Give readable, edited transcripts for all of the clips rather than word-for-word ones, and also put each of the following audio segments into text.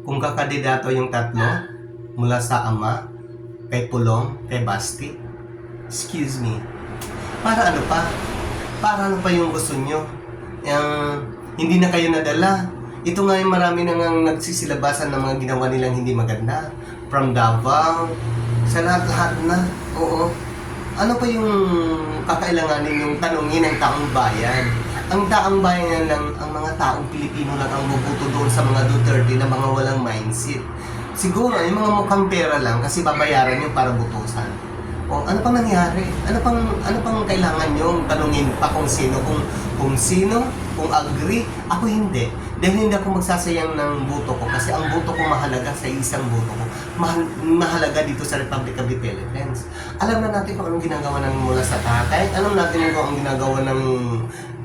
Kung kakandidato yung tatlo, mula sa Ama, kay Pulong, kay Basti, excuse me, para ano pa? Para ano pa yung gusto nyo? Hindi na kayo nadala. Ito nga yung marami na ngang nagsisilabasan ng mga ginawa nilang hindi maganda. From Davao, sa lahat-lahat na. Oo. Ano pa yung kakailanganin yung tanungin ng taong bayan? Ang taong bayan lang, ang mga taong Pilipino lang ang bubuto doon sa mga Duterte na mga walang mindset. Siguro, yung mga mukhang pera lang kasi babayaran nyo para butusan. O ano pang nangyari? Ano pang kailangan nyo tanungin pa kung sino, kung agree? Ako hindi. Dahil hindi ako magsasayang ng boto ko kasi ang boto ko mahalaga sa isang boto ko. Mahalaga dito sa Republic of the Philippines. Alam na natin kung anong ginagawa ng mula sa tatay. Alam natin kung anong ginagawa ng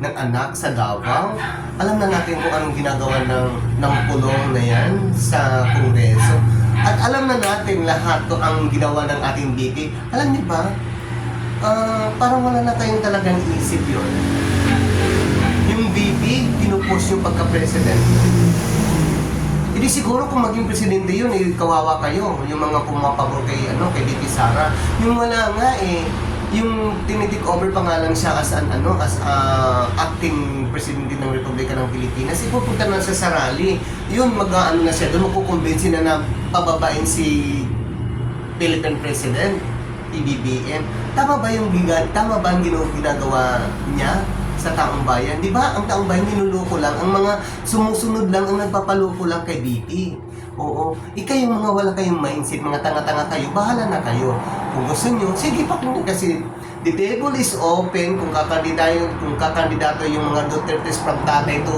anak sa Davao. Alam na natin kung anong ginagawa ng Pulong na yan sa Kongreso. At alam na natin lahat kung ang ginawa ng ating BP. Alam niyo ba, parang wala na tayong talagang isip yun. Yung BP, pinupos yung pagka-president. Hindi siguro kung maging presidente yun, kawawa kayo. Yung mga pumapabor kay BP Sara. Yung wala nga yung tinitik over pa nga lang siya as acting president ng Republika ng Pilipinas, ipupunta na sa rally. Yun, mag-ano na siya, doon makukumbinsi na pababain si Philippine President, PBBM. Tama ba ang ginagawa niya sa taong bayan? Di ba, ang taong bayan niluloko lang, ang mga sumusunod lang, ang nagpapaloko lang kay BP. Oo, yung mga wala kayong mindset, mga tanga-tanga kayo, bahala na kayo. Kung gusto nyo, sige pakinggan kasi the table is open kung kakandidato yung mga Dutertes from tatay to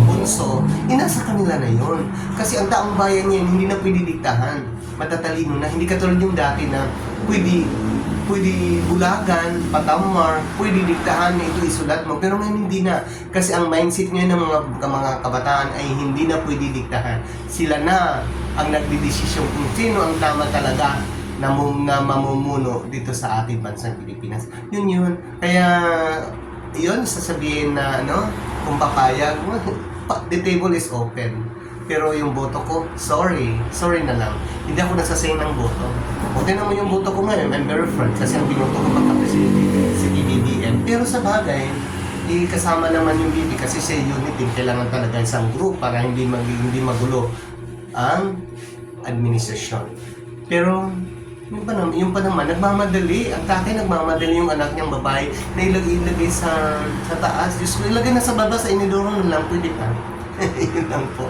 bunso, inasa kanila na yon. Kasi ang taong bayan niya hindi na pwede diktahan. Matatalino na, hindi katulad yung dati na pwede bulagan, patamar, pwede diktahan na ito isulat mo. Pero ngayon hindi na. Kasi ang mindset ngayon ng mga kabataan ay hindi na pwede diktahan. Sila na ang nagdidesisyon kung sino ang tama talaga na mamumuno dito sa ating bansang Pilipinas. Yun. Kaya, yun, sasabihin na, kung papayag, the table is open. Pero yung boto ko, sorry na lang. Hindi ako nasasayang ng boto. Okay naman yung boto ko ngayon, I'm very proud kasi ang binoto ko pagka-presidente si PBBM. Pero sa bagay, kasama naman yung BB kasi sa unity, kailangan talaga isang group para hindi magulo ang administrasyon. Pero yung pa naman, nagmamadali. Ang tatay nagmamadali yung anak niyang babae na ilagay sa taas. Diyos ko, ilagay na sa baba sa inidoro na lang, pwede pa. Yun lang po.